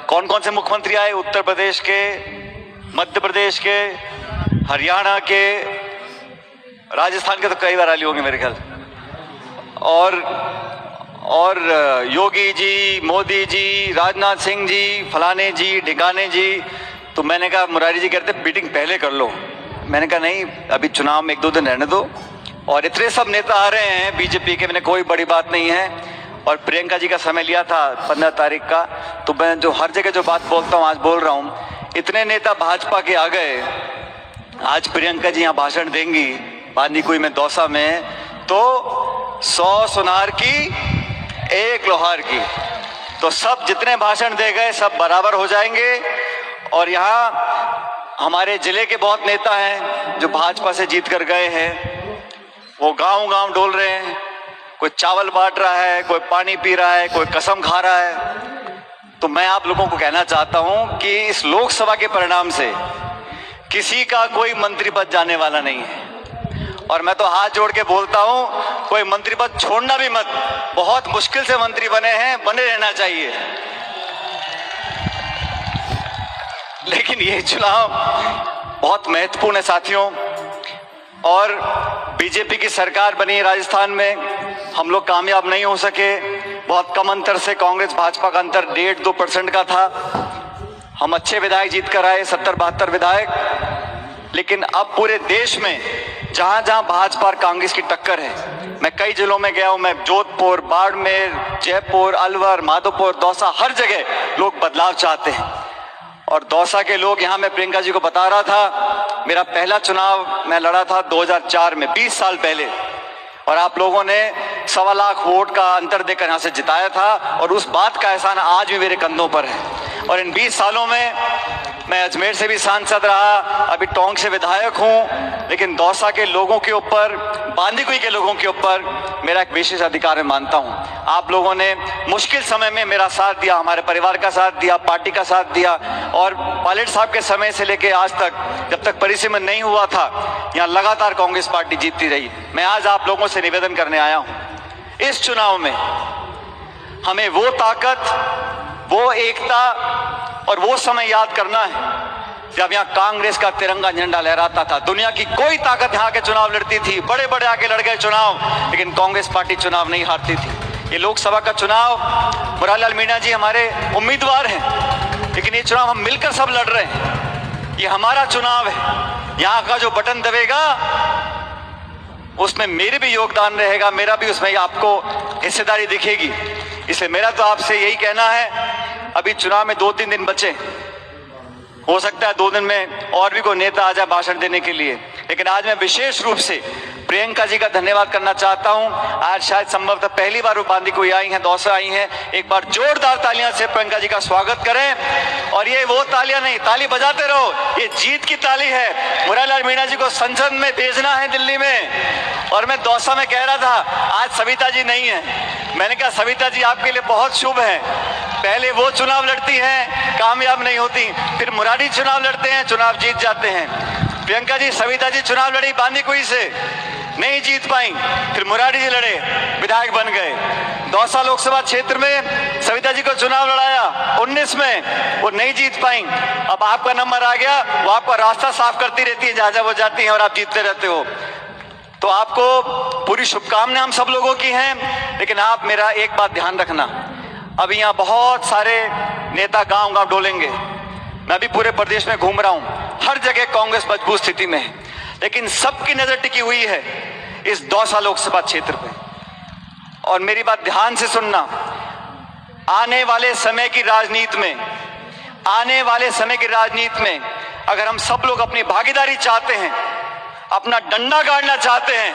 कौन कौन से मुख्यमंत्री आए, उत्तर प्रदेश के, मध्य प्रदेश के, हरियाणा के, राजस्थान के तो कई बार आए होंगे मेरे ख्याल, और योगी जी, मोदी जी, राजनाथ सिंह जी, फलाने जी, ढिकाने जी। तो मैंने कहा, मुरारी जी कहते मीटिंग पहले कर लो। मैंने कहा नहीं, अभी चुनाव में 1-2 दिन रहने दो। और इतने सब नेता आ रहे हैं बीजेपी के, मैंने कोई बड़ी बात नहीं है। और प्रियंका जी का समय लिया था 15 तारीख का, तो मैं जो हर जगह जो बात बोलता हूँ आज बोल रहा हूँ। इतने नेता भाजपा के आ गए, आज प्रियंका जी यहाँ भाषण देंगी बांदीकुई में, दौसा में, तो 100 सुनार की 1 लोहार की। तो सब जितने भाषण दे गए सब बराबर हो जाएंगे। और यहाँ हमारे जिले के बहुत नेता हैं जो भाजपा से जीत कर गए हैं, वो गांव गांव डोल रहे हैं। कोई चावल बांट रहा है, कोई पानी पी रहा है, कोई कसम खा रहा है। तो मैं आप लोगों को कहना चाहता हूं कि इस लोकसभा के परिणाम से किसी का कोई मंत्री पद जाने वाला नहीं है। और मैं तो हाथ जोड़ के बोलता हूं, कोई मंत्री पद छोड़ना भी मत। बहुत मुश्किल से मंत्री बने हैं, बने रहना चाहिए। लेकिन ये चुनाव बहुत महत्वपूर्ण है साथियों। और बीजेपी की सरकार बनी राजस्थान में, हम लोग कामयाब नहीं हो सके। बहुत कम अंतर से कांग्रेस भाजपा का अंतर 1.5-2% का था। हम अच्छे विधायक जीत कर आए, 70-72 विधायक। लेकिन अब पूरे देश में जहां जहां भाजपा और कांग्रेस की टक्कर है, मैं कई जिलों में गया हूं, मैं जोधपुर, बाड़मेर, जयपुर, अलवर, माधोपुर, दौसा, हर जगह लोग बदलाव चाहते हैं। और दौसा के लोग, यहाँ मैं प्रियंका जी को बता रहा था, मेरा पहला चुनाव मैं लड़ा था 2004 में, 20 साल पहले। और आप लोगों ने 1.25 लाख वोट का अंतर देकर यहाँ से जिताया था। और उस बात का एहसान आज भी मेरे कंधों पर है। और इन 20 सालों में मैं अजमेर से भी सांसद रहा, अभी टोंक से विधायक हूँ। लेकिन दौसा के लोगों के ऊपर, बांदीकुई के लोगों के ऊपर मेरा एक विशेष अधिकार मैं मानता हूँ। आप लोगों ने मुश्किल समय में मेरा साथ दिया, हमारे परिवार का साथ दिया, पार्टी का साथ दिया। और पायलट साहब के समय से लेके आज तक, जब तक परिसीमन नहीं हुआ था, यहाँ लगातार कांग्रेस पार्टी जीतती रही। मैं आज आप लोगों से निवेदन करने आया हूँ, इस चुनाव में हमें वो ताकत, वो एकता और वो समय याद करना है जब यहाँ कांग्रेस का तिरंगा झंडा लहराता था। दुनिया की कोई ताकत यहाँ के चुनाव लड़ती थी, बड़े बड़े आके लड़ गए चुनाव, लेकिन कांग्रेस पार्टी चुनाव नहीं हारती थी। ये लोकसभा का चुनाव, मुरारी लाल मीणा जी हमारे उम्मीदवार हैं, लेकिन ये चुनाव हम मिलकर सब लड़ रहे हैं। ये हमारा चुनाव है। यहाँ का जो बटन दबेगा उसमें मेरे भी योगदान रहेगा, मेरा भी उसमें आपको हिस्सेदारी दिखेगी। इसलिए मेरा तो आपसे यही कहना है, अभी चुनाव में 2-3 दिन बचे, हो सकता है 2 दिन में और भी कोई नेता आ जाए भाषण देने के लिए। लेकिन आज मैं विशेष रूप से प्रियंका जी का धन्यवाद करना चाहता हूं। आज शायद संभवतः पहली बार वो बांदीकुई आई हैं, दौसा आई हैं। एक बार जोरदार तालियां से प्रियंका जी का स्वागत करें। और ये वो तालियां नहीं, ताली बजाते रहो, ये जीत की ताली है। मुरारी लाल मीणा जी को संसद में भेजना है दिल्ली में। और मैं दौसा में कह रहा था, आज सविता जी नहीं है। मैंने कहा सविता जी आपके लिए बहुत शुभ है, पहले वो चुनाव लड़ती हैं, कामयाब नहीं होती, फिर मुरारी चुनाव लड़ते हैं, चुनाव जीत जाते हैं। प्रियंका जी, सविता जी चुनाव लड़ी बांदीकुई से, नहीं जीत पाई, फिर मुरारी जी लड़े, विधायक बन गए। दौसा लोकसभा क्षेत्र में सविता जी को चुनाव लड़ाया 19 में, वो नहीं जीत पाई। अब आपका नंबर आ गया, वो आपका रास्ता साफ करती रहती है जहां जहां वो जाती हैं और आप जीतते रहते हो। तो आपको पूरी शुभकामनाएं हम सब लोगों की हैं। लेकिन आप मेरा एक बात ध्यान रखना, अभी यहाँ बहुत सारे नेता गांव गांव डोलेंगे। मैं भी पूरे प्रदेश में घूम रहा हूँ, हर जगह कांग्रेस मजबूत स्थिति में है, लेकिन सबकी नजर टिकी हुई है इस दौसा लोकसभा क्षेत्र पे। और मेरी बात ध्यान से सुनना, आने वाले समय की राजनीति में, आने वाले समय की राजनीति में अगर हम सब लोग अपनी भागीदारी चाहते हैं, अपना डंडा गाड़ना चाहते हैं,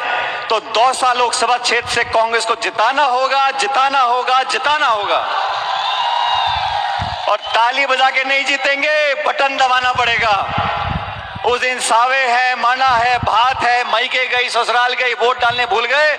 तो दौसा लोकसभा क्षेत्र से कांग्रेस को जिताना होगा, जिताना होगा, जिताना होगा। और ताली बजा के नहीं जीतेंगे, बटन दबाना पड़ेगा। उस दिन सावे है, माना है, भात है, मई के गई, ससुराल गई, वोट डालने भूल गए।